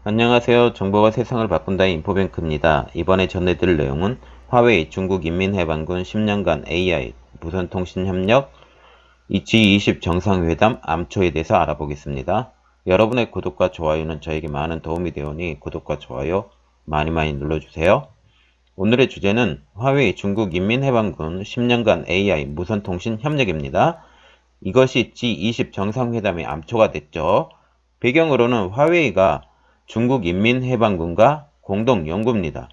안녕하세요. 정보가 세상을 바꾼다의 인포뱅크입니다. 이번에 전해드릴 내용은 화웨이 중국인민해방군 10년간 AI 무선통신협력 G20 정상회담 암초에 대해서 알아보겠습니다. 여러분의 구독과 좋아요는 저에게 많은 도움이 되오니 구독과 좋아요 많이 눌러주세요. 오늘의 주제는 화웨이 중국인민해방군 10년간 AI 무선통신협력입니다. 이것이 G20 정상회담의 암초가 됐죠. 배경으로는 화웨이가 중국인민해방군과 공동연구입니다.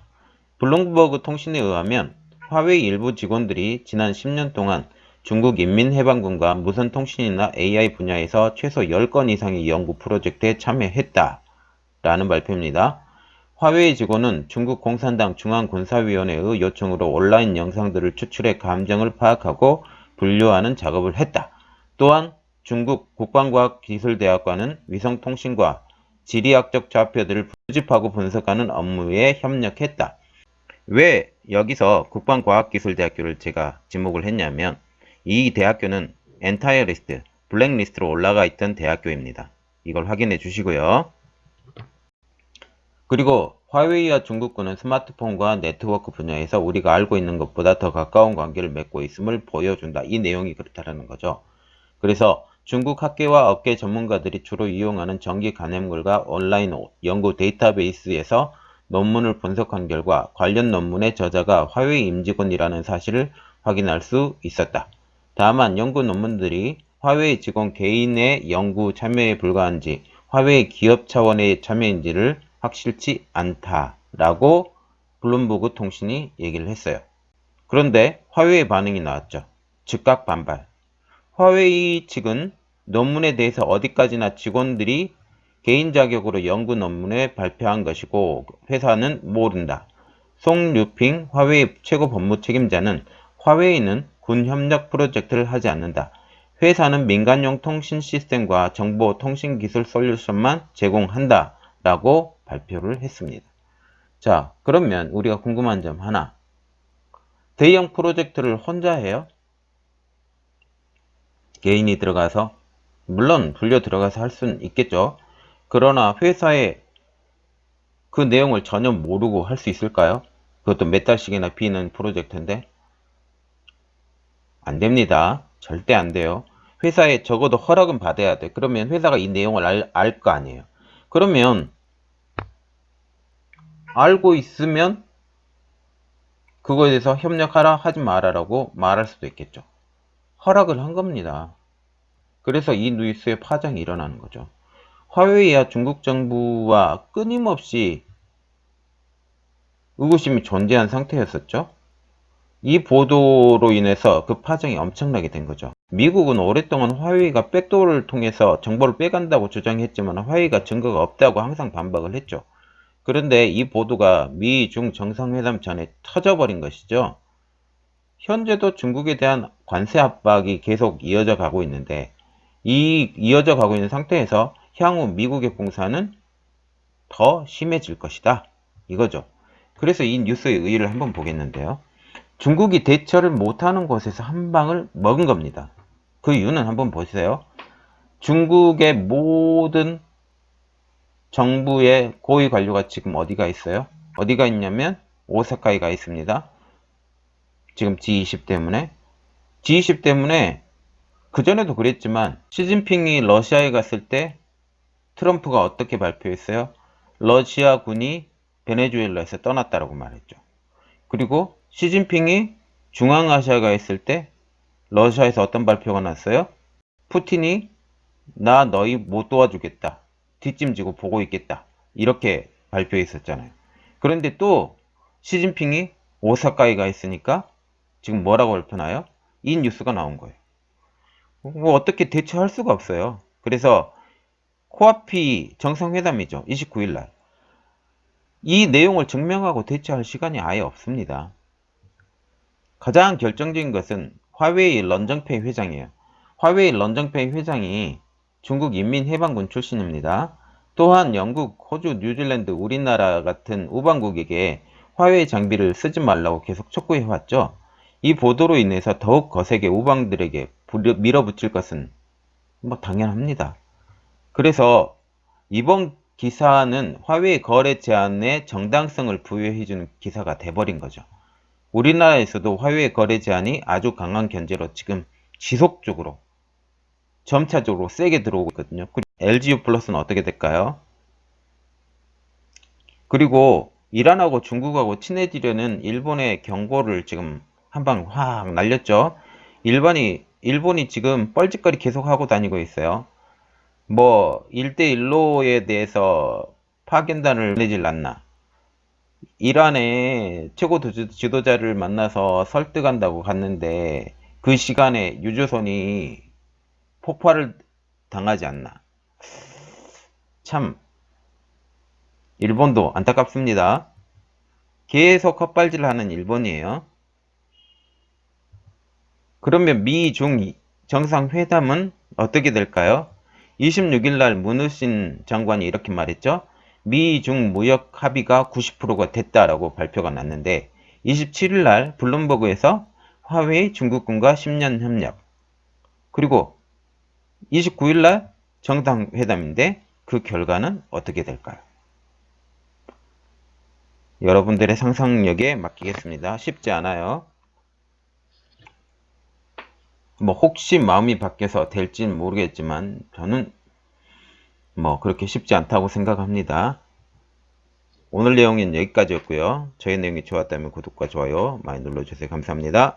블룸버그 통신에 의하면 화웨이 일부 직원들이 지난 10년 동안 중국인민해방군과 무선통신이나 AI 분야에서 최소 10건 이상의 연구 프로젝트에 참여했다 라는 발표입니다. 화웨이 직원은 중국 공산당 중앙군사위원회의 요청으로 온라인 영상들을 추출해 감정을 파악하고 분류하는 작업을 했다. 또한 중국 국방과학기술대학과는 위성통신과 지리학적 좌표들을 수집하고 분석하는 업무에 협력했다. 왜 여기서 국방과학기술대학교를 제가 지목을 했냐면 이 대학교는 엔타이어리스트, 블랙리스트로 올라가 있던 대학교입니다. 이걸 확인해 주시고요. 그리고 화웨이와 중국군은 스마트폰과 네트워크 분야에서 우리가 알고 있는 것보다 더 가까운 관계를 맺고 있음을 보여준다. 이 내용이 그렇다는 거죠. 그래서 중국 학계와 업계 전문가들이 주로 이용하는 전기 간접물과 온라인 연구 데이터베이스에서 논문을 분석한 결과 관련 논문의 저자가 화웨이 임직원이라는 사실을 확인할 수 있었다. 다만 연구 논문들이 화웨이 직원 개인의 연구 참여에 불과한지 화웨이 기업 차원의 참여인지를 확실치 않다라고 블룸버그 통신이 얘기를 했어요. 그런데 화웨이 반응이 나왔죠. 즉각 반발. 화웨이 측은 논문에 대해서 어디까지나 직원들이 개인 자격으로 연구 논문에 발표한 것이고 회사는 모른다. 송류핑 화웨이 최고 법무 책임자는 화웨이는 군 협력 프로젝트를 하지 않는다. 회사는 민간용 통신 시스템과 정보 통신 기술 솔루션만 제공한다. 라고 발표를 했습니다. 자, 그러면 우리가 궁금한 점 하나. 대형 프로젝트를 혼자 해요? 개인이 들어가서? 물론 불려 들어가서 할 수는 있겠죠. 그러나 회사에 그 내용을 전혀 모르고 할 수 있을까요? 그것도 몇 달씩이나 비는 프로젝트인데? 안 됩니다. 절대 안 돼요. 회사에 적어도 허락은 받아야 돼. 그러면 회사가 이 내용을 알 거 아니에요. 그러면 알고 있으면 그거에 대해서 협력하라 하지 말아라고 말할 수도 있겠죠. 허락을 한 겁니다. 그래서 이 뉴스의 파장이 일어나는 거죠. 화웨이와 중국 정부와 끊임없이 의구심이 존재한 상태였었죠. 이 보도로 인해서 그 파장이 엄청나게 된 거죠. 미국은 오랫동안 화웨이가 백도어를 통해서 정보를 빼간다고 주장했지만 화웨이가 증거가 없다고 항상 반박을 했죠. 그런데 이 보도가 미, 중 정상회담 전에 터져버린 것이죠. 현재도 중국에 대한 관세 압박이 계속 이어져 가고 있는데 이어져 가고 있는 상태에서 향후 미국의 공사는 더 심해질 것이다. 이거죠. 그래서 이 뉴스의 의의를 한번 보겠는데요. 중국이 대처를 못하는 곳에서 한 방을 먹은 겁니다. 그 이유는 한번 보세요. 중국의 모든 정부의 고위 관료가 지금 어디가 있어요? 어디가 있냐면 오사카에 가 있습니다. 지금 G20 때문에. G20 때문에 그전에도 그랬지만 시진핑이 러시아에 갔을 때 트럼프가 어떻게 발표했어요? 러시아군이 베네수엘라에서 떠났다라고 말했죠. 그리고 시진핑이 중앙아시아가 있을 때 러시아에서 어떤 발표가 났어요? 푸틴이 나 너희 못 도와주겠다. 뒷짐지고 보고 있겠다. 이렇게 발표했었잖아요. 그런데 또 시진핑이 오사카에 가 있으니까 지금 뭐라고 발표나요? 이 뉴스가 나온 거예요. 뭐 어떻게 대처할 수가 없어요. 그래서 코아피 정상회담이죠. 29일날. 이 내용을 증명하고 대처할 시간이 아예 없습니다. 가장 결정적인 것은 화웨이 런정페이 회장이에요. 화웨이 런정페이 회장이 중국 인민해방군 출신입니다. 또한 영국, 호주, 뉴질랜드, 우리나라 같은 우방국에게 화웨이 장비를 쓰지 말라고 계속 촉구해왔죠. 이 보도로 인해서 더욱 거세게 우방들에게 밀어붙일 것은 뭐 당연합니다. 그래서 이번 기사는 화웨이 거래 제한에 정당성을 부여해주는 기사가 돼버린 거죠. 우리나라에서도 화웨이 거래 제한이 아주 강한 견제로 지금 지속적으로 점차적으로 세게 들어오고 있거든요. LGU 플러스는 어떻게 될까요? 그리고 이란하고 중국하고 친해지려는 일본의 경고를 지금 한 방 확 날렸죠. 일본이 지금 뻘짓거리 계속 하고 다니고 있어요. 뭐 1대1로에 대해서 파견단을 보내질 않나. 이란의 최고 지도자를 만나서 설득한다고 갔는데 그 시간에 유조선이 폭발을 당하지 않나. 참 일본도 안타깝습니다. 계속 헛발질하는 일본이에요. 그러면 미중 정상회담은 어떻게 될까요? 26일 날 문우신 장관이 이렇게 말했죠. 미중 무역 합의가 90%가 됐다라고 발표가 났는데 27일 날 블룸버그에서 화웨이 중국군과 10년 협력, 그리고 29일 날 정상회담인데 그 결과는 어떻게 될까요? 여러분들의 상상력에 맡기겠습니다. 쉽지 않아요. 뭐 혹시 마음이 바뀌어서 될지는 모르겠지만 저는 뭐 그렇게 쉽지 않다고 생각합니다. 오늘 내용은 여기까지였고요. 저희 내용이 좋았다면 구독과 좋아요 많이 눌러주세요. 감사합니다.